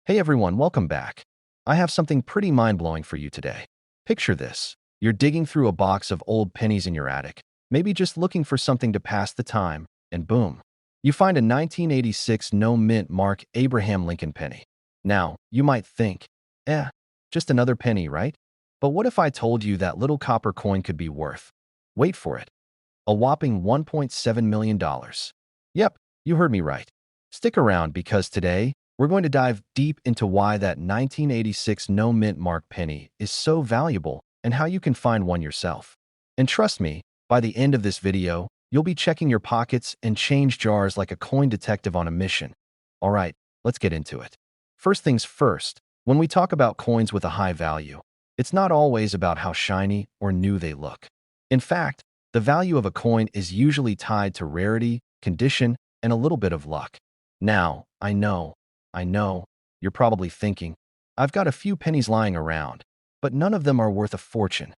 Hey everyone, welcome back. I have something pretty mind-blowing for you today. Picture this. You're digging through a box of old pennies in your attic, maybe just looking for something to pass the time, and boom, you find a 1986 no-mint mark Abraham Lincoln penny. Now, you might think, just another penny, right? But what if I told you that little copper coin could be worth, wait for it, a whopping $1.7 million? Yep, you heard me right. Stick around because today, we're going to dive deep into why that 1986 no-mint mark penny is so valuable and how you can find one yourself. And trust me, by the end of this video, you'll be checking your pockets and change jars like a coin detective on a mission. All right, let's get into it. First things first, when we talk about coins with a high value, it's not always about how shiny or new they look. In fact, the value of a coin is usually tied to rarity, condition, and a little bit of luck. Now, I know, you're probably thinking, I've got a few pennies lying around, but none of them are worth a fortune.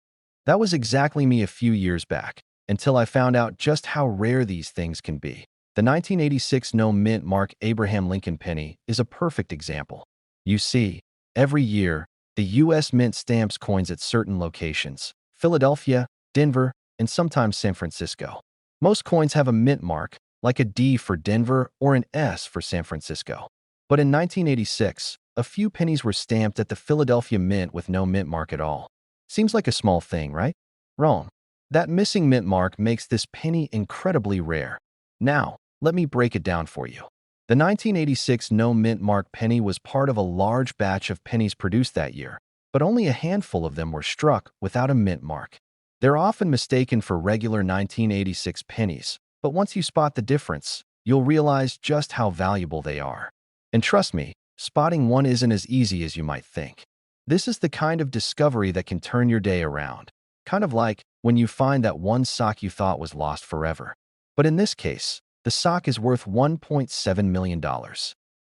That was exactly me a few years back, until I found out just how rare these things can be. The 1986 no-mint mark Abraham Lincoln penny is a perfect example. You see, every year, the U.S. Mint stamps coins at certain locations: Philadelphia, Denver, and sometimes San Francisco. Most coins have a mint mark, like a D for Denver or an S for San Francisco. But in 1986, a few pennies were stamped at the Philadelphia Mint with no mint mark at all. Seems like a small thing, right? Wrong. That missing mint mark makes this penny incredibly rare. Now, let me break it down for you. The 1986 no mint mark penny was part of a large batch of pennies produced that year, but only a handful of them were struck without a mint mark. They're often mistaken for regular 1986 pennies, but once you spot the difference, you'll realize just how valuable they are. And trust me, spotting one isn't as easy as you might think. This is the kind of discovery that can turn your day around. Kind of like when you find that one sock you thought was lost forever. But in this case, the sock is worth $1.7 million.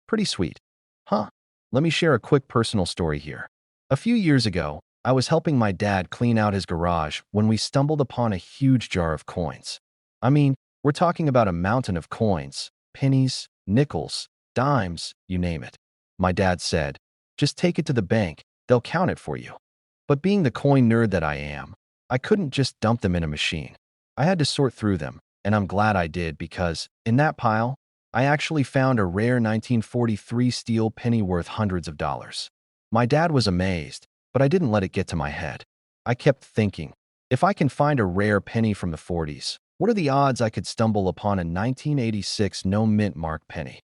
Pretty sweet, huh? Let me share a quick personal story here. A few years ago, I was helping my dad clean out his garage when we stumbled upon a huge jar of coins. I mean, we're talking about a mountain of coins, pennies, nickels, dimes, you name it. My dad said, just take it to the bank, they'll count it for you. But being the coin nerd that I am, I couldn't just dump them in a machine. I had to sort through them, and I'm glad I did because, in that pile, I actually found a rare 1943 steel penny worth hundreds of dollars. My dad was amazed, but I didn't let it get to my head. I kept thinking, if I can find a rare penny from the 40s, what are the odds I could stumble upon a 1986 no mint mark penny?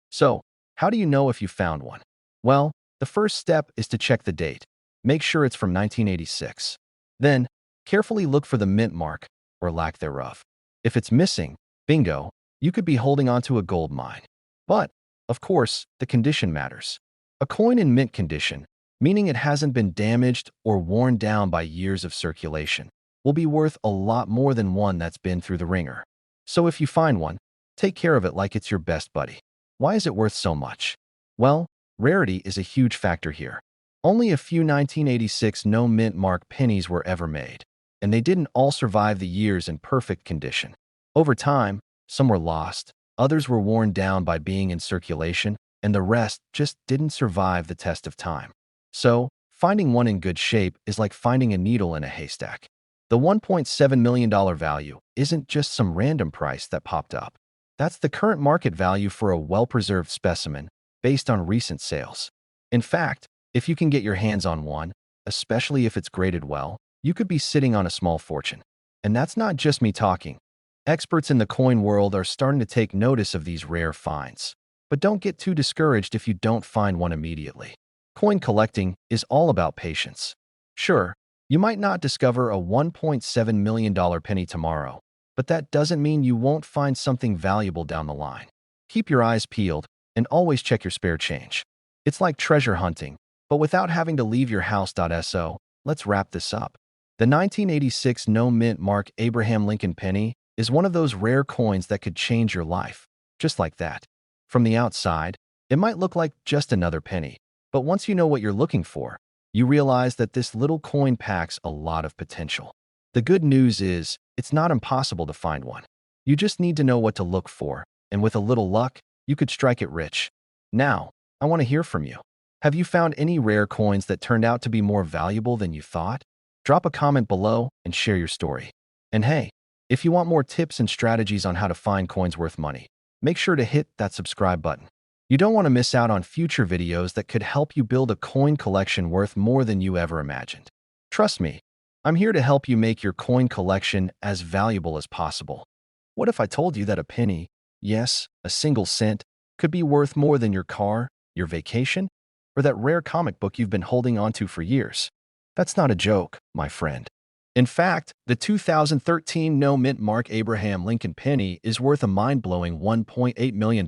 So, how do you know if you found one? Well, the first step is to check the date. Make sure it's from 1986. Then, carefully look for the mint mark, or lack thereof. If it's missing, bingo, you could be holding onto a gold mine. But, of course, the condition matters. A coin in mint condition, meaning it hasn't been damaged or worn down by years of circulation, will be worth a lot more than one that's been through the ringer. So if you find one, take care of it like it's your best buddy. Why is it worth so much? Well, rarity is a huge factor here. Only a few 1986 no mint mark pennies were ever made, and they didn't all survive the years in perfect condition. Over time, some were lost, others were worn down by being in circulation, and the rest just didn't survive the test of time. So, finding one in good shape is like finding a needle in a haystack. The $1.7 million value isn't just some random price that popped up. That's the current market value for a well-preserved specimen based on recent sales. In fact, if you can get your hands on one, especially if it's graded well, you could be sitting on a small fortune. And that's not just me talking. Experts in the coin world are starting to take notice of these rare finds. But don't get too discouraged if you don't find one immediately. Coin collecting is all about patience. Sure, you might not discover a $1.7 million penny tomorrow, but that doesn't mean you won't find something valuable down the line. Keep your eyes peeled and always check your spare change. It's like treasure hunting, but without having to leave your house. So, let's wrap this up. The 1986 no mint mark Abraham Lincoln penny is one of those rare coins that could change your life, just like that. From the outside, it might look like just another penny, but once you know what you're looking for, you realize that this little coin packs a lot of potential. The good news is, it's not impossible to find one. You just need to know what to look for, and with a little luck, you could strike it rich. Now, I want to hear from you. Have you found any rare coins that turned out to be more valuable than you thought? Drop a comment below and share your story. And hey, if you want more tips and strategies on how to find coins worth money, make sure to hit that subscribe button. You don't want to miss out on future videos that could help you build a coin collection worth more than you ever imagined. Trust me, I'm here to help you make your coin collection as valuable as possible. What if I told you that a penny, yes, a single cent, could be worth more than your car, your vacation, or that rare comic book you've been holding onto for years? That's not a joke, my friend. In fact, the 2013 no mint mark Abraham Lincoln penny is worth a mind-blowing $1.8 million.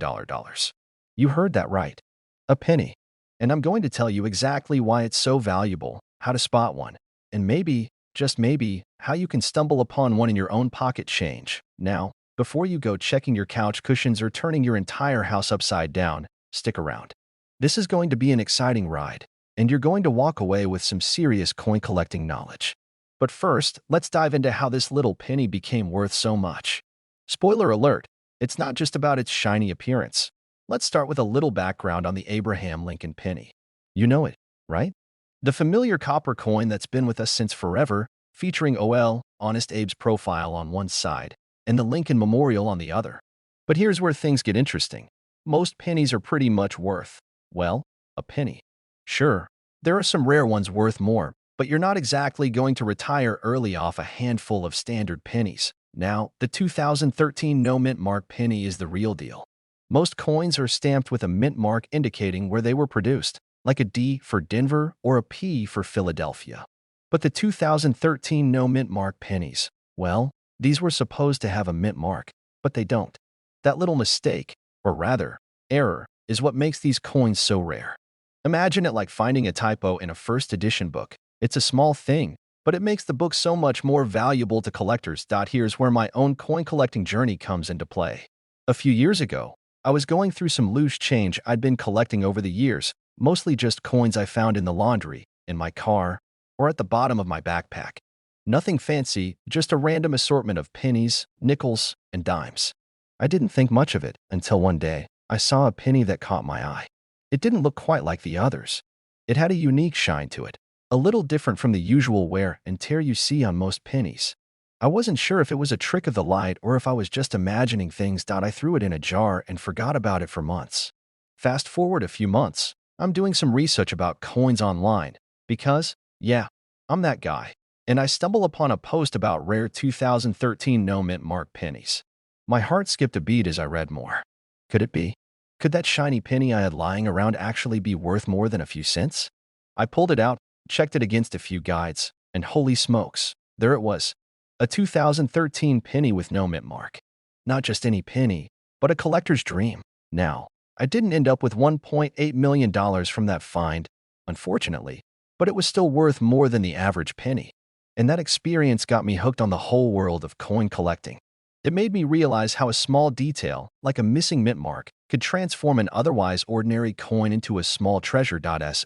You heard that right. A penny. And I'm going to tell you exactly why it's so valuable, how to spot one, and maybe, just maybe, how you can stumble upon one in your own pocket change. Now, before you go checking your couch cushions or turning your entire house upside down, stick around. This is going to be an exciting ride, and you're going to walk away with some serious coin collecting knowledge. But first, let's dive into how this little penny became worth so much. Spoiler alert, it's not just about its shiny appearance. Let's start with a little background on the Abraham Lincoln penny. You know it, right? The familiar copper coin that's been with us since forever, featuring Honest Abe's profile on one side and the Lincoln Memorial on the other. But here's where things get interesting. Most pennies are pretty much worth, well, a penny. Sure, there are some rare ones worth more, but you're not exactly going to retire early off a handful of standard pennies. Now, the 2013 no mint mark penny is the real deal. Most coins are stamped with a mint mark indicating where they were produced, like a D for Denver or a P for Philadelphia. But the 2013 no mint mark pennies, well, these were supposed to have a mint mark, but they don't. That little mistake, or rather, error, is what makes these coins so rare. Imagine it like finding a typo in a first edition book. It's a small thing, but it makes the book so much more valuable to collectors. Here's where my own coin collecting journey comes into play. A few years ago, I was going through some loose change I'd been collecting over the years, mostly just coins I found in the laundry, in my car, or at the bottom of my backpack. Nothing fancy, just a random assortment of pennies, nickels, and dimes. I didn't think much of it until one day I saw a penny that caught my eye. It didn't look quite like the others. It had a unique shine to it, a little different from the usual wear and tear you see on most pennies. I wasn't sure if it was a trick of the light or if I was just imagining things. I threw it in a jar and forgot about it for months. Fast forward a few months, I'm doing some research about coins online because, yeah, I'm that guy. And I stumble upon a post about rare 2013 no mint mark pennies. My heart skipped a beat as I read more. Could it be? Could that shiny penny I had lying around actually be worth more than a few cents? I pulled it out, checked it against a few guides, and holy smokes, there it was. A 2013 penny with no mint mark. Not just any penny, but a collector's dream. Now, I didn't end up with $1.8 million from that find, unfortunately, but it was still worth more than the average penny. And that experience got me hooked on the whole world of coin collecting. It made me realize how a small detail, like a missing mint mark, could transform an otherwise ordinary coin into a small treasure.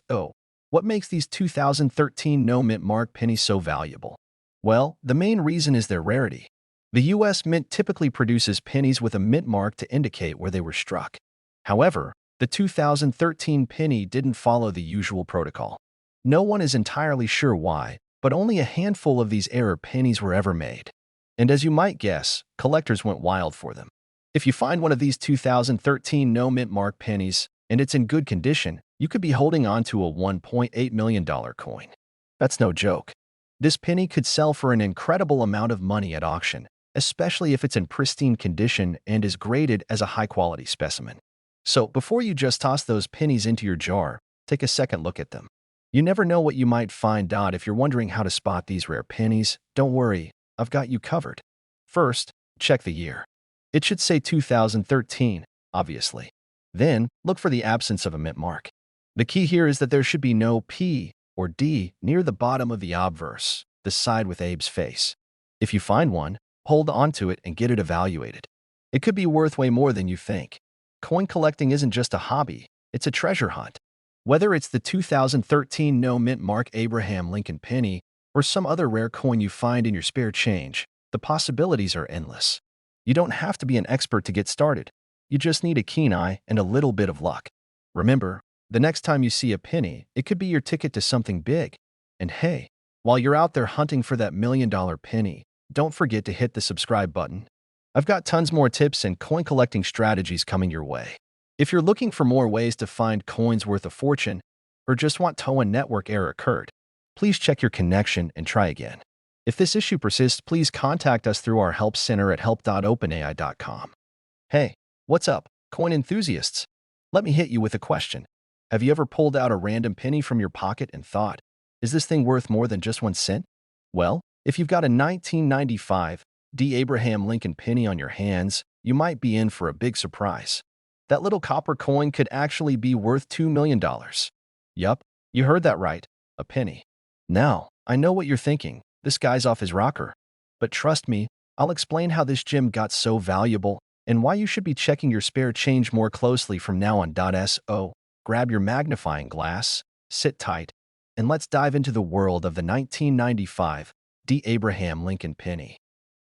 So, what makes these 2013 no mint mark pennies so valuable? Well, the main reason is their rarity. The U.S. Mint typically produces pennies with a mint mark to indicate where they were struck. However, the 2013 penny didn't follow the usual protocol. No one is entirely sure why, but only a handful of these error pennies were ever made. And as you might guess, collectors went wild for them. If you find one of these 2013 no mint mark pennies and it's in good condition, you could be holding on to a $1.8 million coin. That's no joke. This penny could sell for an incredible amount of money at auction, especially if it's in pristine condition and is graded as a high-quality specimen. So before you just toss those pennies into your jar, take a second look at them. You never know what you might find. If you're wondering how to spot these rare pennies, don't worry, I've got you covered. First, check the year. It should say 2013, obviously. Then, look for the absence of a mint mark. The key here is that there should be no P or D near the bottom of the obverse, the side with Abe's face. If you find one, hold onto it and get it evaluated. It could be worth way more than you think. Coin collecting isn't just a hobby, it's a treasure hunt. Whether it's the 2013 no mint mark Abraham Lincoln penny or some other rare coin you find in your spare change, the possibilities are endless. You don't have to be an expert to get started. You just need a keen eye and a little bit of luck. Remember, The next time you see a penny, it could be your ticket to something big. And hey, while you're out there hunting for that $1 million penny, don't forget to hit the subscribe button. I've got tons more tips and coin collecting strategies coming your way. If you're looking for more ways to find coins worth a fortune, or just want to know a network error occurred, please check your connection and try again. If this issue persists, please contact us through our help center at help.openai.com. Hey, what's up, coin enthusiasts? Let me hit you with a question. Have you ever pulled out a random penny from your pocket and thought, is this thing worth more than just 1 cent? Well, if you've got a 1995 D. Abraham Lincoln penny on your hands, you might be in for a big surprise. That little copper coin could actually be worth $2 million. Yup, you heard that right, a penny. Now, I know what you're thinking, this guy's off his rocker. But trust me, I'll explain how this gem got so valuable and why you should be checking your spare change more closely from now on. So, grab your magnifying glass, sit tight, and let's dive into the world of the 1995 D. Abraham Lincoln penny.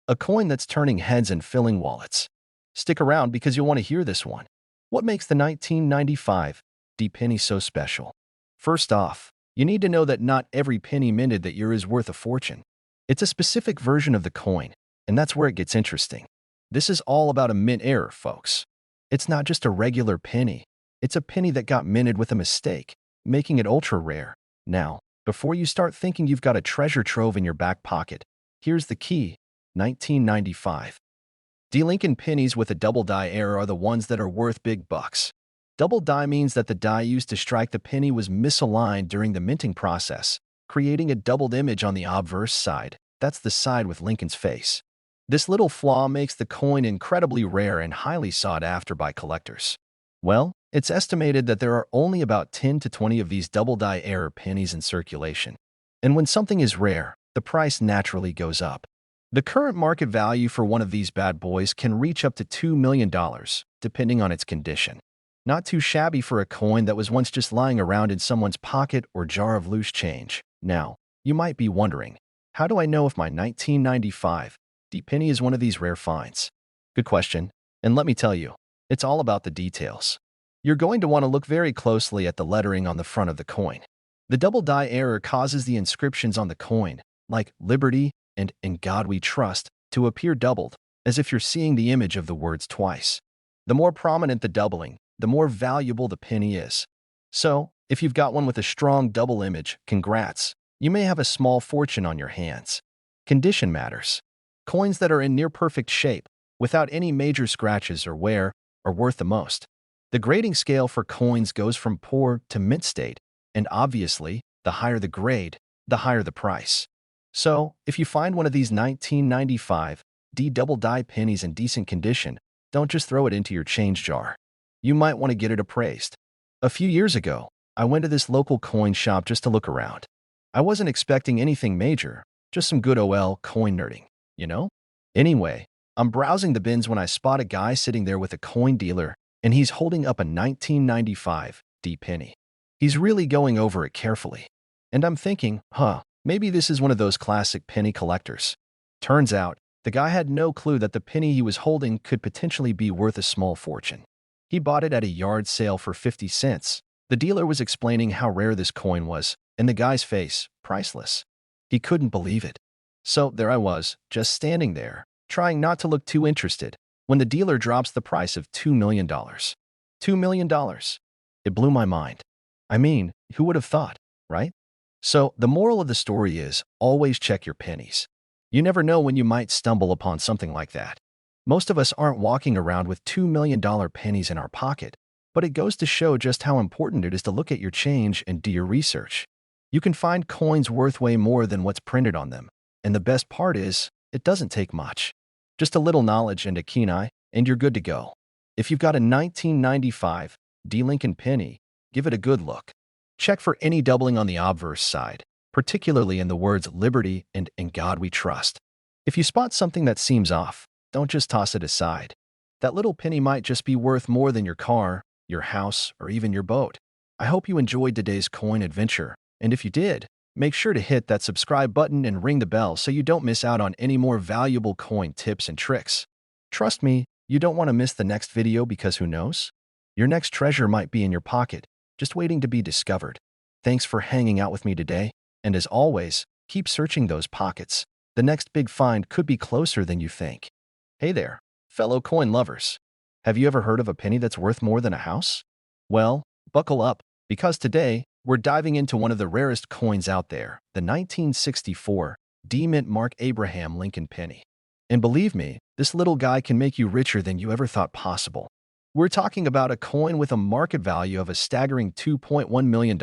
A coin that's turning heads and filling wallets. Stick around because you'll want to hear this one. What makes the 1995 D penny so special? First off, you need to know that not every penny minted that year is worth a fortune. It's a specific version of the coin, and that's where it gets interesting. This is all about a mint error, folks. It's not just a regular penny. It's a penny that got minted with a mistake, making it ultra rare. Now, before you start thinking you've got a treasure trove in your back pocket, here's the key: 1995. D. Lincoln pennies with a double die error are the ones that are worth big bucks. Double die means that the die used to strike the penny was misaligned during the minting process, creating a doubled image on the obverse side. That's the side with Lincoln's face. This little flaw makes the coin incredibly rare and highly sought after by collectors. Well, it's estimated that there are only about 10 to 20 of these double die error pennies in circulation. And when something is rare, the price naturally goes up. The current market value for one of these bad boys can reach up to $2 million, depending on its condition. Not too shabby for a coin that was once just lying around in someone's pocket or jar of loose change. Now, you might be wondering, how do I know if my 1995 D penny is one of these rare finds? Good question, and let me tell you, it's all about the details. You're going to want to look very closely at the lettering on the front of the coin. The double die error causes the inscriptions on the coin, like Liberty and In God We Trust, to appear doubled, as if you're seeing the image of the words twice. The more prominent the doubling, the more valuable the penny is. So, if you've got one with a strong double image, congrats. You may have a small fortune on your hands. Condition matters. Coins that are in near-perfect shape, without any major scratches or wear, are worth the most. The grading scale for coins goes from poor to mint state, and obviously, the higher the grade, the higher the price. So, if you find one of these 1995 D double die pennies in decent condition, don't just throw it into your change jar. You might want to get it appraised. A few years ago, I went to this local coin shop just to look around. I wasn't expecting anything major, just some good coin nerding, you know? Anyway, I'm browsing the bins when I spot a guy sitting there with a coin dealer, and he's holding up a 1995 D penny. He's really going over it carefully. And I'm thinking, maybe this is one of those classic penny collectors. Turns out, the guy had no clue that the penny he was holding could potentially be worth a small fortune. He bought it at a yard sale for 50 cents. The dealer was explaining how rare this coin was, and the guy's face, priceless. He couldn't believe it. So there I was, just standing there, trying not to look too interested, when the dealer drops the price of $2 million. $2 million. It blew my mind. I mean, who would have thought, right? So the moral of the story is, always check your pennies. You never know when you might stumble upon something like that. Most of us aren't walking around with $2 million pennies in our pocket, but it goes to show just how important it is to look at your change and do your research. You can find coins worth way more than what's printed on them, and the best part is, it doesn't take much. Just a little knowledge and a keen eye, and you're good to go. If you've got a 1995 D. Lincoln penny, give it a good look. Check for any doubling on the obverse side, particularly in the words Liberty and In God We Trust. If you spot something that seems off, don't just toss it aside. That little penny might just be worth more than your car, your house, or even your boat. I hope you enjoyed today's coin adventure, and if you did, make sure to hit that subscribe button and ring the bell so you don't miss out on any more valuable coin tips and tricks. Trust me, you don't want to miss the next video because who knows? Your next treasure might be in your pocket. just waiting to be discovered. Thanks for hanging out with me today, and as always, keep searching those pockets. The next big find could be closer than you think. Hey there, fellow coin lovers. Have you ever heard of a penny that's worth more than a house? Well, buckle up, because today we're diving into one of the rarest coins out there, the 1964 D-Mint Mark Abraham Lincoln penny. And believe me, this little guy can make you richer than you ever thought possible. We're talking about a coin with a market value of a staggering $2.1 million.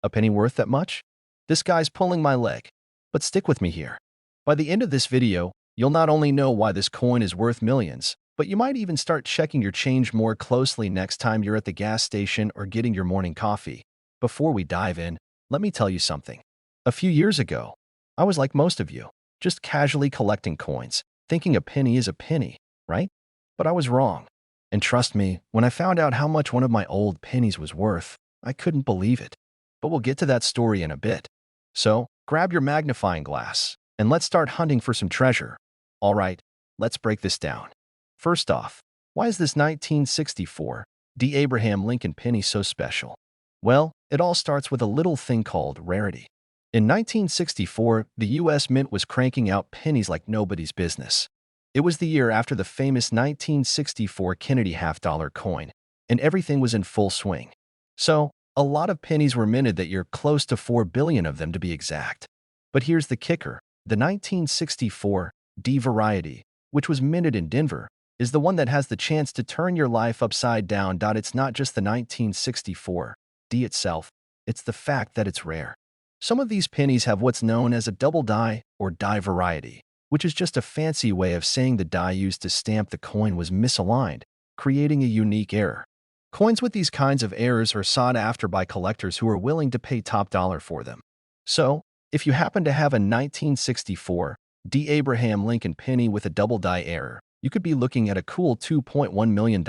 A penny worth that much? This guy's pulling my leg. But stick with me here. By the end of this video, you'll not only know why this coin is worth millions, but you might even start checking your change more closely next time you're at the gas station or getting your morning coffee. Before we dive in, let me tell you something. A few years ago, I was like most of you, just casually collecting coins, thinking a penny is a penny, right? But I was wrong. And trust me, when I found out how much one of my old pennies was worth, I couldn't believe it. But we'll get to that story in a bit. So, grab your magnifying glass, and let's start hunting for some treasure. All right, let's break this down. First off, why is this 1964 D. Abraham Lincoln penny so special? Well, it all starts with a little thing called rarity. In 1964, the U.S. Mint was cranking out pennies like nobody's business. It was the year after the famous 1964 Kennedy half-dollar coin, and everything was in full swing. So, a lot of pennies were minted that year, close to 4 billion of them to be exact. But here's the kicker. The 1964 D variety, which was minted in Denver, is the one that has the chance to turn your life upside down. It's not just the 1964 D itself, it's the fact that it's rare. Some of these pennies have what's known as a double die or die variety, which is just a fancy way of saying the die used to stamp the coin was misaligned, creating a unique error. Coins with these kinds of errors are sought after by collectors who are willing to pay top dollar for them. So, if you happen to have a 1964 D. Abraham Lincoln penny with a double die error, you could be looking at a cool $2.1 million.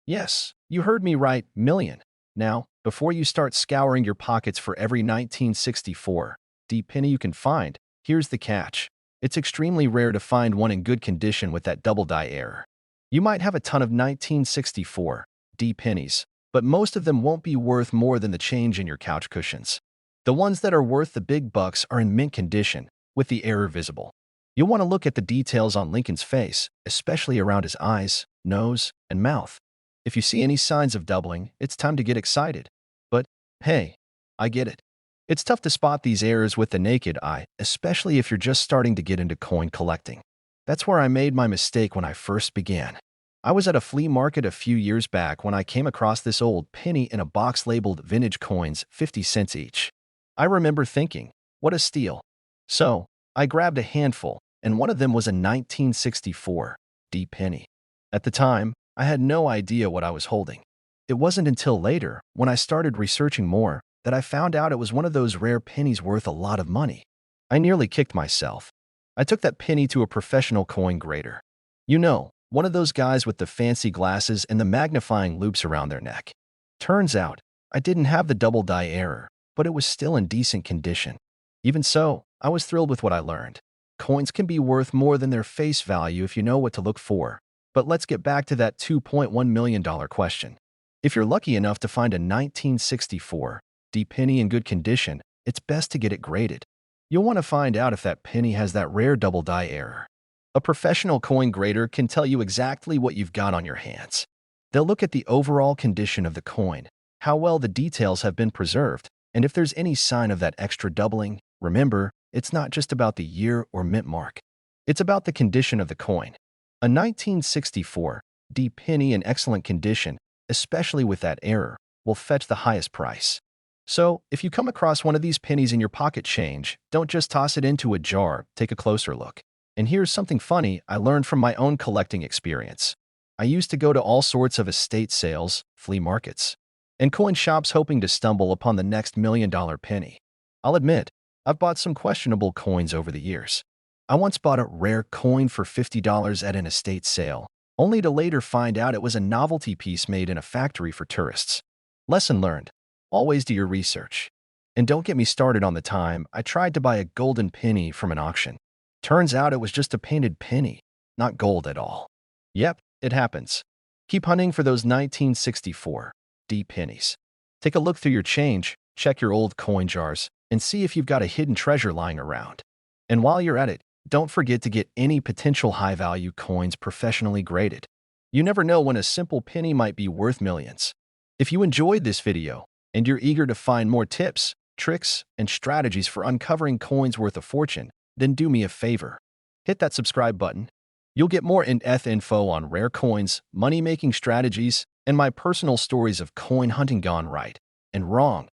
Yes, you heard me right, million. Now, before you start scouring your pockets for every 1964 D penny you can find, here's the catch. It's extremely rare to find one in good condition with that double die error. You might have a ton of 1964 D pennies, but most of them won't be worth more than the change in your couch cushions. The ones that are worth the big bucks are in mint condition, with the error visible. You'll want to look at the details on Lincoln's face, especially around his eyes, nose, and mouth. If you see any signs of doubling, it's time to get excited. But, hey, I get it. It's tough to spot these errors with the naked eye, especially if you're just starting to get into coin collecting. That's where I made my mistake when I first began. I was at a flea market a few years back when I came across this old penny in a box labeled vintage coins, 50 cents each. I remember thinking, what a steal. So, I grabbed a handful, and one of them was a 1964 D penny. At the time, I had no idea what I was holding. It wasn't until later, when I started researching more, that I found out it was one of those rare pennies worth a lot of money. I nearly kicked myself. I took that penny to a professional coin grader. You know, one of those guys with the fancy glasses and the magnifying loops around their neck. Turns out, I didn't have the double die error, but it was still in decent condition. Even so, I was thrilled with what I learned. Coins can be worth more than their face value if you know what to look for. But let's get back to that $2.1 million question. If you're lucky enough to find a 1964 D penny in good condition, it's best to get it graded. You'll want to find out if that penny has that rare double die error. A professional coin grader can tell you exactly what you've got on your hands. They'll look at the overall condition of the coin, how well the details have been preserved, and if there's any sign of that extra doubling. Remember, it's not just about the year or mint mark. It's about the condition of the coin. A 1964 D penny in excellent condition, especially with that error, will fetch the highest price. So, if you come across one of these pennies in your pocket change, don't just toss it into a jar, take a closer look. And here's something funny I learned from my own collecting experience. I used to go to all sorts of estate sales, flea markets, and coin shops hoping to stumble upon the next $1 million penny. I'll admit, I've bought some questionable coins over the years. I once bought a rare coin for $50 at an estate sale, only to later find out it was a novelty piece made in a factory for tourists. Lesson learned. Always do your research. And don't get me started on the time I tried to buy a golden penny from an auction. Turns out it was just a painted penny, not gold at all. Yep, it happens. Keep hunting for those 1964 D pennies. Take a look through your change, check your old coin jars, and see if you've got a hidden treasure lying around. And while you're at it, don't forget to get any potential high-value coins professionally graded. You never know when a simple penny might be worth millions. If you enjoyed this video and you're eager to find more tips, tricks, and strategies for uncovering coins worth a fortune, then do me a favor. Hit that subscribe button. You'll get more in-depth info on rare coins, money-making strategies, and my personal stories of coin hunting gone right and wrong.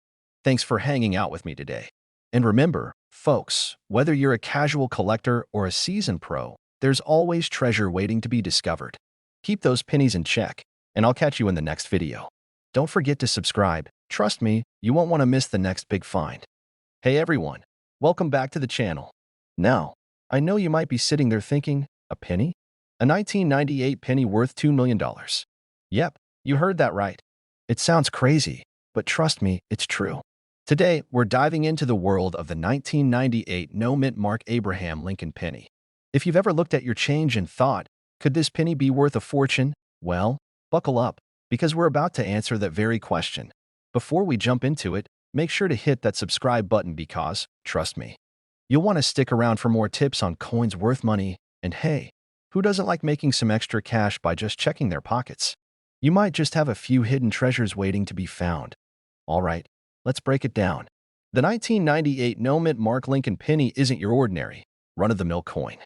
Thanks for hanging out with me today. And remember, folks, whether you're a casual collector or a seasoned pro, there's always treasure waiting to be discovered. Keep those pennies in check, and I'll catch you in the next video. Don't forget to subscribe. Trust me, you won't want to miss the next big find. Hey everyone, welcome back to the channel. Now, I know you might be sitting there thinking, a penny? A 1998 penny worth $2 million. Yep, you heard that right. It sounds crazy, but trust me, it's true. Today, we're diving into the world of the 1998 no-mint mark Abraham Lincoln penny. If you've ever looked at your change and thought, could this penny be worth a fortune? Well, buckle up, because we're about to answer that very question. Before we jump into it, make sure to hit that subscribe button because, trust me, you'll want to stick around for more tips on coins worth money, and hey, who doesn't like making some extra cash by just checking their pockets? You might just have a few hidden treasures waiting to be found. All right, let's break it down. The 1998 no-mint mark Lincoln penny isn't your ordinary, run-of-the-mill coin.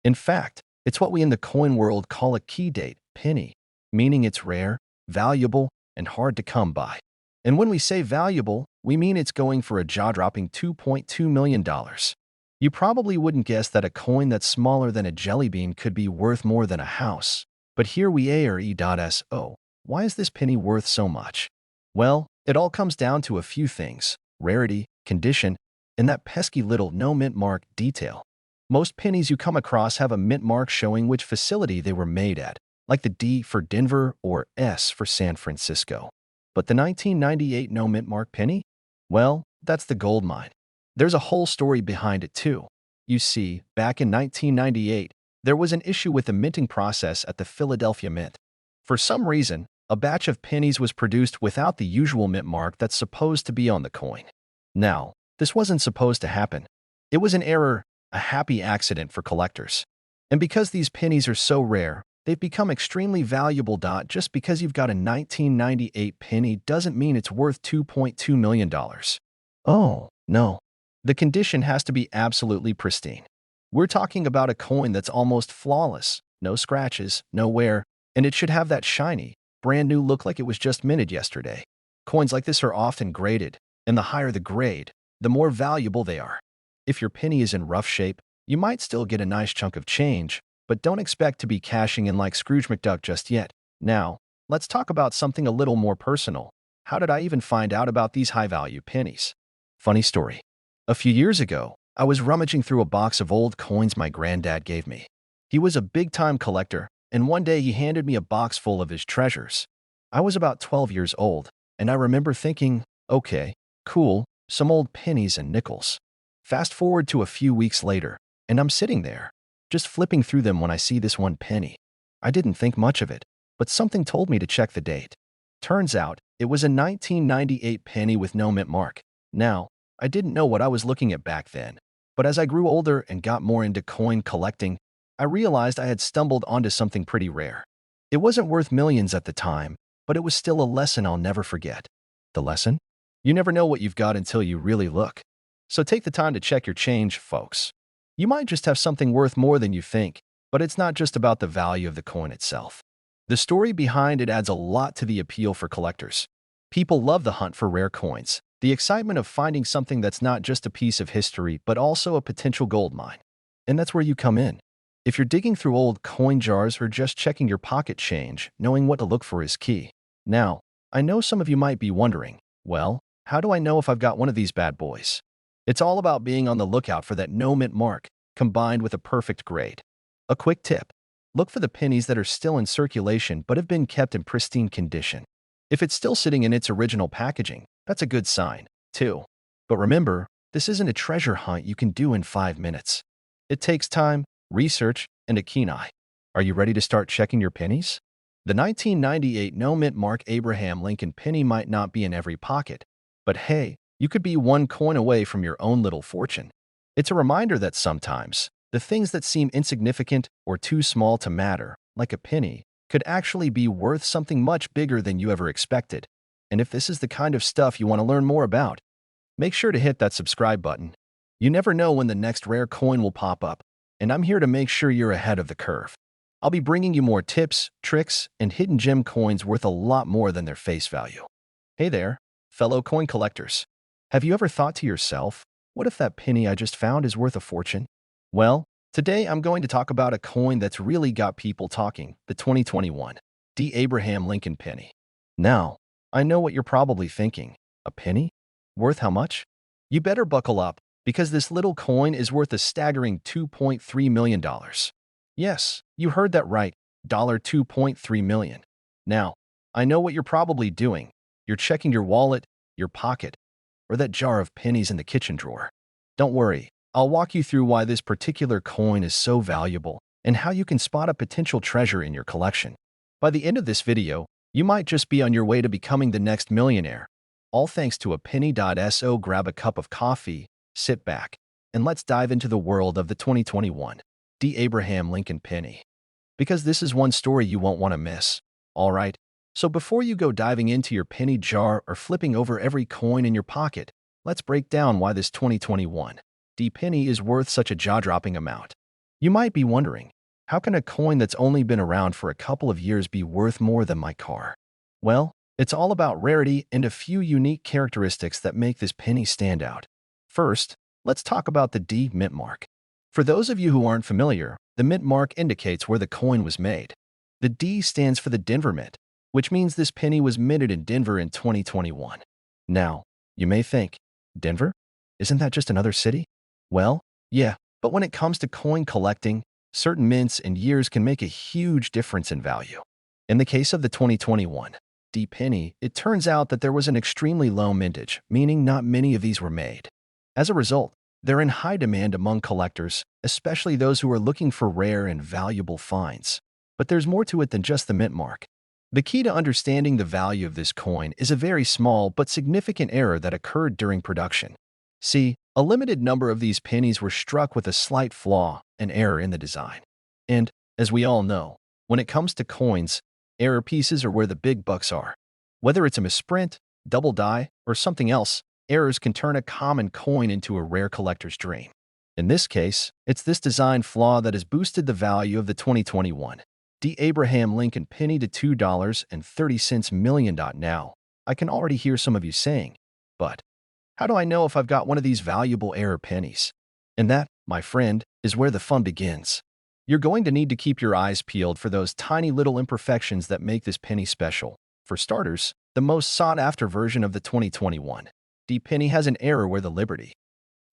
In fact, it's what we in the coin world call a key date penny, meaning it's rare, valuable, and hard to come by. And when we say valuable, we mean it's going for a jaw-dropping $2.2 million. You probably wouldn't guess that a coin that's smaller than a jelly bean could be worth more than a house. But here we are. Why is this penny worth so much? Well, it all comes down to a few things: rarity, condition, and that pesky little no mint mark detail. Most pennies you come across have a mint mark showing which facility they were made at, like the D for Denver or S for San Francisco. But the 1998 no mint mark penny? Well, that's the gold mine. There's a whole story behind it too. You see, back in 1998, there was an issue with the minting process at the Philadelphia Mint. For some reason, a batch of pennies was produced without the usual mint mark that's supposed to be on the coin. Now, this wasn't supposed to happen. It was an error, a happy accident for collectors. And because these pennies are so rare, they've become extremely valuable. Just because you've got a 1998 penny doesn't mean it's worth $2.2 million. Oh, no. The condition has to be absolutely pristine. We're talking about a coin that's almost flawless, no scratches, no wear, and it should have that shiny, brand new look like it was just minted yesterday. Coins like this are often graded, and the higher the grade, the more valuable they are. If your penny is in rough shape, you might still get a nice chunk of change, but don't expect to be cashing in like Scrooge McDuck just yet. Now, let's talk about something a little more personal. How did I even find out about these high-value pennies? Funny story. A few years ago, I was rummaging through a box of old coins my granddad gave me. He was a big-time collector, and one day he handed me a box full of his treasures. I was about 12 years old, and I remember thinking, okay, cool, some old pennies and nickels. Fast forward to a few weeks later, and I'm sitting there, just flipping through them when I see this one penny. I didn't think much of it, but something told me to check the date. Turns out, it was a 1998 penny with no mint mark. Now, I didn't know what I was looking at back then, but as I grew older and got more into coin collecting, I realized I had stumbled onto something pretty rare. It wasn't worth millions at the time, but it was still a lesson I'll never forget. The lesson? You never know what you've got until you really look. So take the time to check your change, folks. You might just have something worth more than you think, but it's not just about the value of the coin itself. The story behind it adds a lot to the appeal for collectors. People love the hunt for rare coins, the excitement of finding something that's not just a piece of history, but also a potential gold mine. And that's where you come in. If you're digging through old coin jars or just checking your pocket change, knowing what to look for is key. Now, I know some of you might be wondering, well, how do I know if I've got one of these bad boys? It's all about being on the lookout for that no mint mark, combined with a perfect grade. A quick tip: look for the pennies that are still in circulation but have been kept in pristine condition. If it's still sitting in its original packaging, that's a good sign, too. But remember, this isn't a treasure hunt you can do in 5 minutes. It takes time, research, and a keen eye. Are you ready to start checking your pennies? The 1998 no-mint mark Abraham Lincoln penny might not be in every pocket, but hey, you could be one coin away from your own little fortune. It's a reminder that sometimes, the things that seem insignificant or too small to matter, like a penny, could actually be worth something much bigger than you ever expected. And if this is the kind of stuff you want to learn more about, make sure to hit that subscribe button. You never know when the next rare coin will pop up, and I'm here to make sure you're ahead of the curve. I'll be bringing you more tips, tricks, and hidden gem coins worth a lot more than their face value. Hey there, fellow coin collectors. Have you ever thought to yourself, what if that penny I just found is worth a fortune? Well, today I'm going to talk about a coin that's really got people talking, the 2021 D. Abraham Lincoln penny. Now, I know what you're probably thinking. A penny? Worth how much? You better buckle up, because this little coin is worth a staggering $2.3 million. Yes, you heard that right, $2.3 million. Now, I know what you're probably doing. You're checking your wallet, your pocket, or that jar of pennies in the kitchen drawer. Don't worry, I'll walk you through why this particular coin is so valuable and how you can spot a potential treasure in your collection. By the end of this video, you might just be on your way to becoming the next millionaire. All thanks to a penny.so. Grab a cup of coffee, sit back, and let's dive into the world of the 2021 D. Abraham Lincoln penny. Because this is one story you won't want to miss. All right, so before you go diving into your penny jar or flipping over every coin in your pocket, let's break down why this 2021 D penny is worth such a jaw-dropping amount. You might be wondering, how can a coin that's only been around for a couple of years be worth more than my car? Well, it's all about rarity and a few unique characteristics that make this penny stand out. First, let's talk about the D mint mark. For those of you who aren't familiar, the mint mark indicates where the coin was made. The D stands for the Denver Mint, which means this penny was minted in Denver in 2021. Now, you may think, Denver? Isn't that just another city? Well, yeah, but when it comes to coin collecting, certain mints and years can make a huge difference in value. In the case of the 2021 D penny, it turns out that there was an extremely low mintage, meaning not many of these were made. As a result, they're in high demand among collectors, especially those who are looking for rare and valuable finds. But there's more to it than just the mint mark. The key to understanding the value of this coin is a very small but significant error that occurred during production. See, a limited number of these pennies were struck with a slight flaw, an error in the design. And, as we all know, when it comes to coins, error pieces are where the big bucks are. Whether it's a misprint, double die, or something else, errors can turn a common coin into a rare collector's dream. In this case, it's this design flaw that has boosted the value of the 2021 D. Abraham Lincoln penny to $2.30 million. Now, I can already hear some of you saying, but how do I know if I've got one of these valuable error pennies? And that, my friend, is where the fun begins. You're going to need to keep your eyes peeled for those tiny little imperfections that make this penny special. For starters, the most sought-after version of the 2021 D penny has an error where the Liberty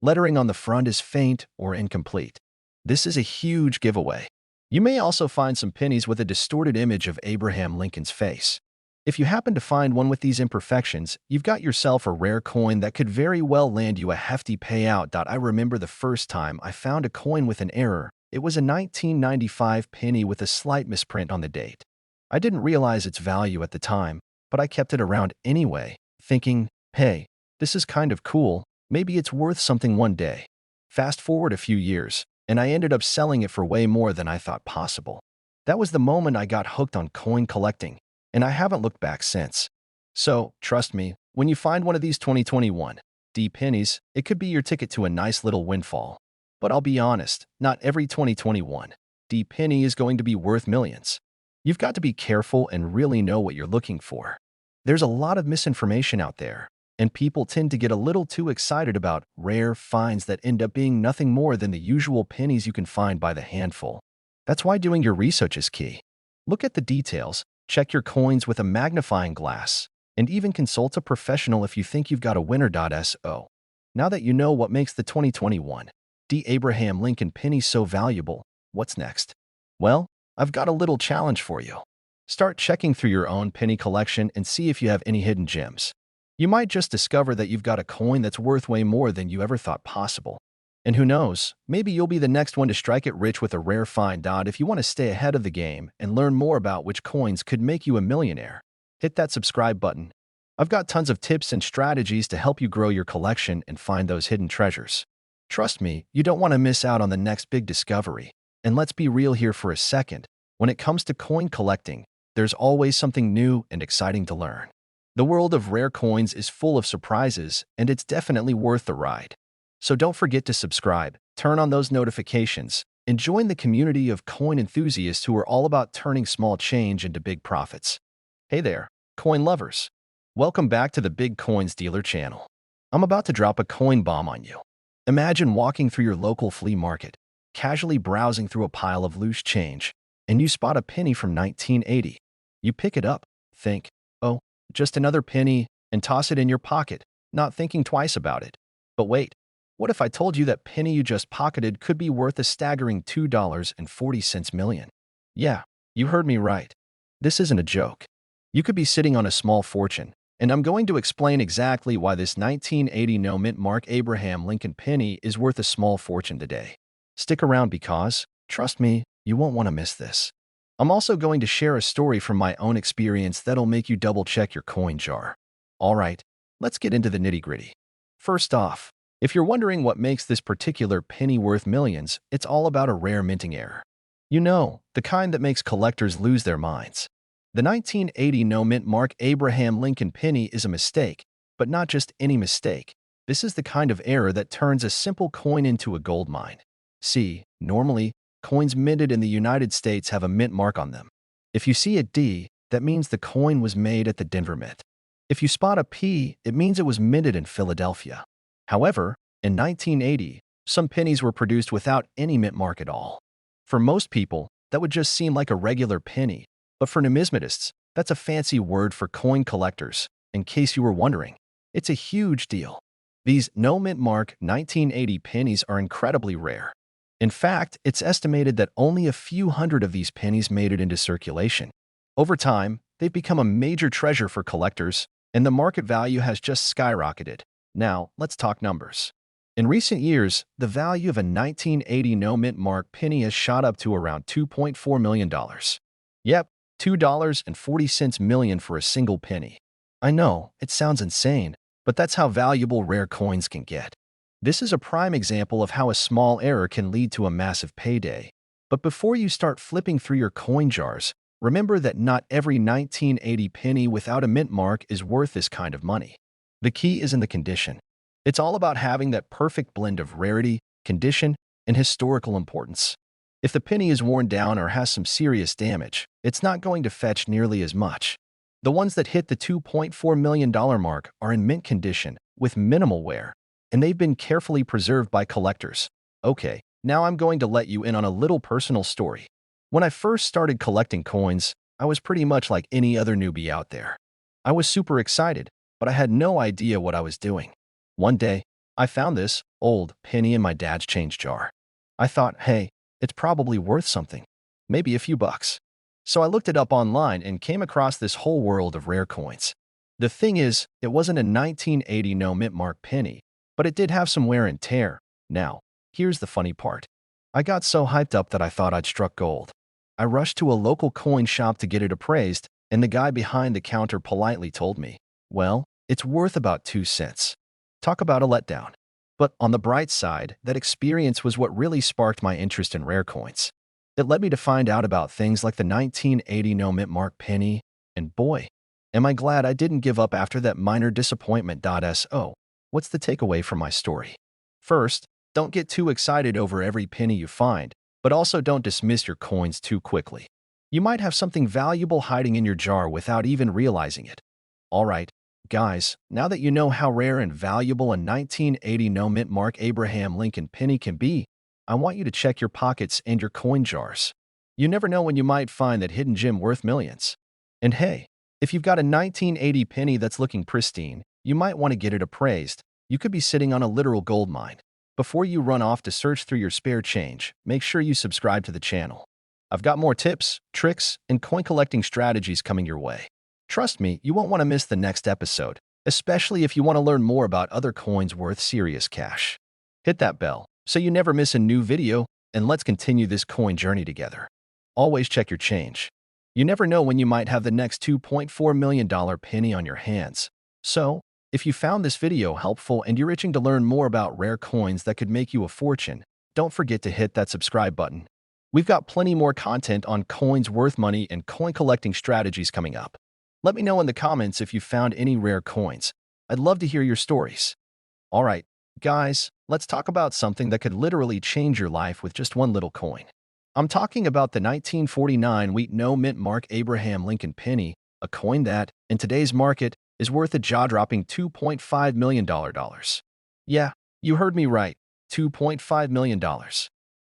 lettering on the front is faint or incomplete. This is a huge giveaway. You may also find some pennies with a distorted image of Abraham Lincoln's face. If you happen to find one with these imperfections, you've got yourself a rare coin that could very well land you a hefty payout. I remember the first time I found a coin with an error. It was a 1995 penny with a slight misprint on the date. I didn't realize its value at the time, but I kept it around anyway, thinking, hey, this is kind of cool, maybe it's worth something one day. Fast forward a few years, and I ended up selling it for way more than I thought possible. That was the moment I got hooked on coin collecting, and I haven't looked back since. So, trust me, when you find one of these 2021 D pennies, it could be your ticket to a nice little windfall. But I'll be honest, not every 2021 D penny is going to be worth millions. You've got to be careful and really know what you're looking for. There's a lot of misinformation out there, and people tend to get a little too excited about rare finds that end up being nothing more than the usual pennies you can find by the handful. That's why doing your research is key. Look at the details, check your coins with a magnifying glass, and even consult a professional if you think you've got a winner.so. Now that you know what makes the 2021 D. Abraham Lincoln penny so valuable, what's next? Well, I've got a little challenge for you. Start checking through your own penny collection and see if you have any hidden gems. You might just discover that you've got a coin that's worth way more than you ever thought possible. And who knows, maybe you'll be the next one to strike it rich with a rare find. If you want to stay ahead of the game and learn more about which coins could make you a millionaire, hit that subscribe button. I've got tons of tips and strategies to help you grow your collection and find those hidden treasures. Trust me, you don't want to miss out on the next big discovery. And let's be real here for a second. When it comes to coin collecting, there's always something new and exciting to learn. The world of rare coins is full of surprises, and it's definitely worth the ride. So don't forget to subscribe, turn on those notifications, and join the community of coin enthusiasts who are all about turning small change into big profits. Hey there, coin lovers. Welcome back to the Big Coins Dealer channel. I'm about to drop a coin bomb on you. Imagine walking through your local flea market, casually browsing through a pile of loose change, and you spot a penny from 1980. You pick it up, think, oh, just another penny, and toss it in your pocket, not thinking twice about it. But wait, what if I told you that penny you just pocketed could be worth a staggering $2.40 million? Yeah, you heard me right. This isn't a joke. You could be sitting on a small fortune, and I'm going to explain exactly why this 1980 no-mint Mark Abraham Lincoln penny is worth a small fortune today. Stick around because, trust me, you won't want to miss this. I'm also going to share a story from my own experience that'll make you double-check your coin jar. All right, let's get into the nitty-gritty. First off, if you're wondering what makes this particular penny worth millions, it's all about a rare minting error. You know, the kind that makes collectors lose their minds. The 1980 no-mint Mark Abraham Lincoln penny is a mistake, but not just any mistake. This is the kind of error that turns a simple coin into a gold mine. See, normally, coins minted in the United States have a mint mark on them. If you see a D, that means the coin was made at the Denver Mint. If you spot a P, it means it was minted in Philadelphia. However, in 1980, some pennies were produced without any mint mark at all. For most people, that would just seem like a regular penny, but for numismatists, that's a fancy word for coin collectors. In case you were wondering, it's a huge deal. These no mint mark 1980 pennies are incredibly rare. In fact, it's estimated that only a few hundred of these pennies made it into circulation. Over time, they've become a major treasure for collectors, and the market value has just skyrocketed. Now, let's talk numbers. In recent years, the value of a 1980 no-mint mark penny has shot up to around $2.4 million. Yep, $2.40 million for a single penny. I know, it sounds insane, but that's how valuable rare coins can get. This is a prime example of how a small error can lead to a massive payday. But before you start flipping through your coin jars, remember that not every 1980 penny without a mint mark is worth this kind of money. The key is in the condition. It's all about having that perfect blend of rarity, condition, and historical importance. If the penny is worn down or has some serious damage, it's not going to fetch nearly as much. The ones that hit the $2.4 million mark are in mint condition, with minimal wear, and they've been carefully preserved by collectors. Okay, now I'm going to let you in on a little personal story. When I first started collecting coins, I was pretty much like any other newbie out there. I was super excited, but I had no idea what I was doing. One day, I found this old penny in my dad's change jar. I thought, hey, it's probably worth something, maybe a few bucks. So I looked it up online and came across this whole world of rare coins. The thing is, it wasn't a 1980 no-mint mark penny, but it did have some wear and tear. Now, here's the funny part. I got so hyped up that I thought I'd struck gold. I rushed to a local coin shop to get it appraised, and the guy behind the counter politely told me, well, it's worth about 2 cents. Talk about a letdown. But on the bright side, that experience was what really sparked my interest in rare coins. It led me to find out about things like the 1980 no-mint mark penny, and boy, am I glad I didn't give up after that minor disappointment. So, what's the takeaway from my story? First, don't get too excited over every penny you find, but also don't dismiss your coins too quickly. You might have something valuable hiding in your jar without even realizing it. All right, guys, now that you know how rare and valuable a 1980 no-mint mark Abraham Lincoln penny can be, I want you to check your pockets and your coin jars. You never know when you might find that hidden gem worth millions. And hey, if you've got a 1980 penny that's looking pristine, you might want to get it appraised. You could be sitting on a literal gold mine. Before you run off to search through your spare change, make sure you subscribe to the channel. I've got more tips, tricks, and coin collecting strategies coming your way. Trust me, you won't want to miss the next episode, especially if you want to learn more about other coins worth serious cash. Hit that bell, so you never miss a new video, and let's continue this coin journey together. Always check your change. You never know when you might have the next $2.4 million penny on your hands. So, if you found this video helpful and you're itching to learn more about rare coins that could make you a fortune, don't forget to hit that subscribe button. We've got plenty more content on coins worth money and coin collecting strategies coming up. Let me know in the comments if you found any rare coins. I'd love to hear your stories. All right, guys, let's talk about something that could literally change your life with just one little coin. I'm talking about the 1949 wheat no mint mark Abraham Lincoln penny, a coin that, in today's market, is worth a jaw-dropping $2.5 million. Yeah, you heard me right, $2.5 million.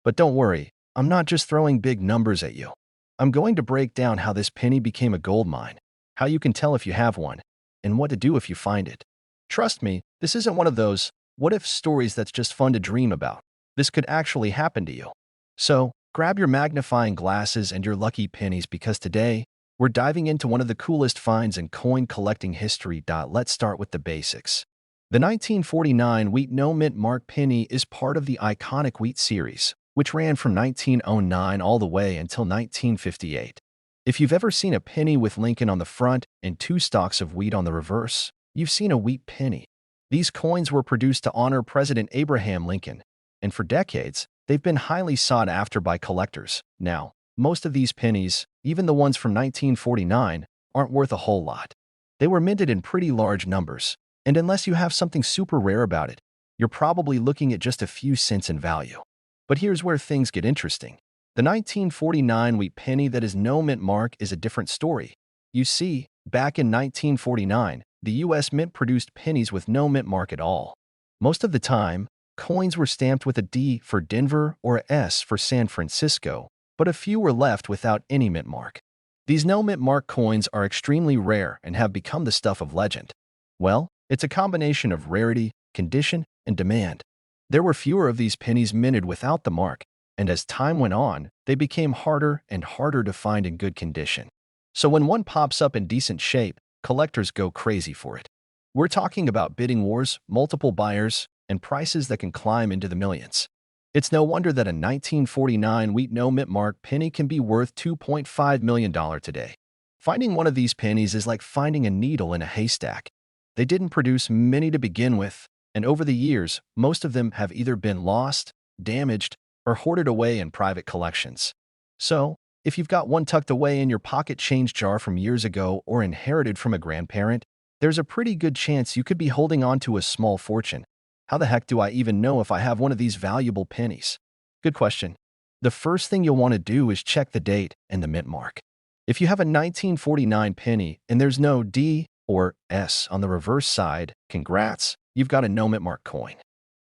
But don't worry, I'm not just throwing big numbers at you. I'm going to break down how this penny became a gold mine, how you can tell if you have one, and what to do if you find it. Trust me, this isn't one of those what-if stories that's just fun to dream about. This could actually happen to you. So, grab your magnifying glasses and your lucky pennies because today, we're diving into one of the coolest finds in coin collecting history. Let's start with the basics. The 1949 wheat no mint mark penny is part of the iconic wheat series, which ran from 1909 all the way until 1958. If you've ever seen a penny with Lincoln on the front and two stalks of wheat on the reverse, you've seen a wheat penny. These coins were produced to honor President Abraham Lincoln, and for decades, they've been highly sought after by collectors. Now, most of these pennies, even the ones from 1949, aren't worth a whole lot. They were minted in pretty large numbers, and unless you have something super rare about it, you're probably looking at just a few cents in value. But here's where things get interesting. The 1949 wheat penny that is no mint mark is a different story. You see, back in 1949, the U.S. Mint produced pennies with no mint mark at all. Most of the time, coins were stamped with a D for Denver or a S for San Francisco, but a few were left without any mint mark. These no mint mark coins are extremely rare and have become the stuff of legend. Well, it's a combination of rarity, condition, and demand. There were fewer of these pennies minted without the mark, and as time went on, they became harder and harder to find in good condition. So when one pops up in decent shape, collectors go crazy for it. We're talking about bidding wars, multiple buyers, and prices that can climb into the millions. It's no wonder that a 1949 wheat no mint mark penny can be worth $2.5 million today. Finding one of these pennies is like finding a needle in a haystack. They didn't produce many to begin with, and over the years, most of them have either been lost, damaged, or hoarded away in private collections. So, if you've got one tucked away in your pocket change jar from years ago or inherited from a grandparent, there's a pretty good chance you could be holding on to a small fortune. How the heck do I even know if I have one of these valuable pennies? Good question. The first thing you'll want to do is check the date and the mint mark. If you have a 1949 penny and there's no D or S on the reverse side, congrats, you've got a no mint mark coin.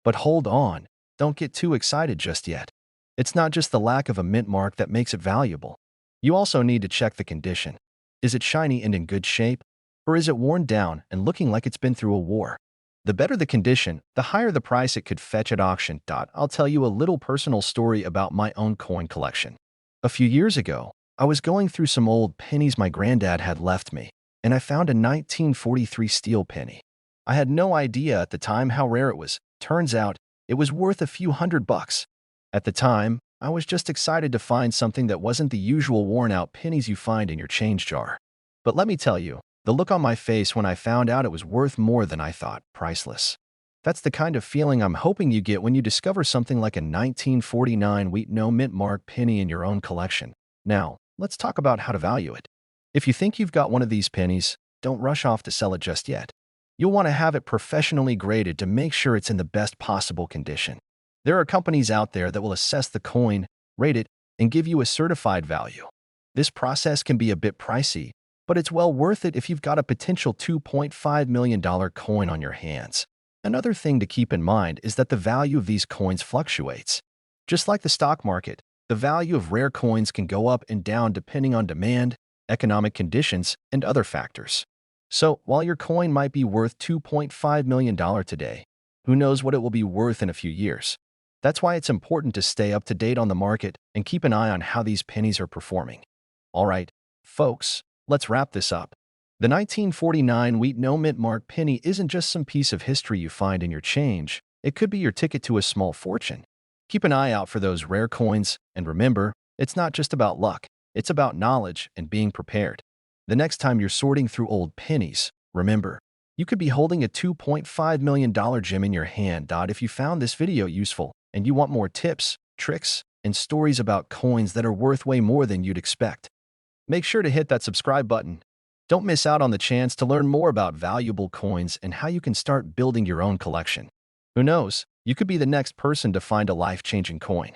But hold on, don't get too excited just yet. It's not just the lack of a mint mark that makes it valuable. You also need to check the condition. Is it shiny and in good shape? Or is it worn down and looking like it's been through a war? The better the condition, the higher the price it could fetch at auction. I'll tell you a little personal story about my own coin collection. A few years ago, I was going through some old pennies my granddad had left me, and I found a 1943 steel penny. I had no idea at the time how rare it was. Turns out, it was worth a few $100. At the time, I was just excited to find something that wasn't the usual worn-out pennies you find in your change jar. But let me tell you, the look on my face when I found out it was worth more than I thought, priceless. That's the kind of feeling I'm hoping you get when you discover something like a 1949 wheat no mint mark penny in your own collection. Now, let's talk about how to value it. If you think you've got one of these pennies, don't rush off to sell it just yet. You'll want to have it professionally graded to make sure it's in the best possible condition. There are companies out there that will assess the coin, rate it, and give you a certified value. This process can be a bit pricey, but it's well worth it if you've got a potential $2.5 million coin on your hands. Another thing to keep in mind is that the value of these coins fluctuates. Just like the stock market, the value of rare coins can go up and down depending on demand, economic conditions, and other factors. So, while your coin might be worth $2.5 million today, who knows what it will be worth in a few years? That's why it's important to stay up to date on the market and keep an eye on how these pennies are performing. All right, folks, let's wrap this up. The 1949 wheat no mint mark penny isn't just some piece of history you find in your change. It could be your ticket to a small fortune. Keep an eye out for those rare coins, and remember, it's not just about luck, it's about knowledge and being prepared. The next time you're sorting through old pennies, remember, you could be holding a $2.5 million gem in your hand. If you found this video useful and you want more tips, tricks, and stories about coins that are worth way more than you'd expect, make sure to hit that subscribe button. Don't miss out on the chance to learn more about valuable coins and how you can start building your own collection. Who knows, you could be the next person to find a life-changing coin.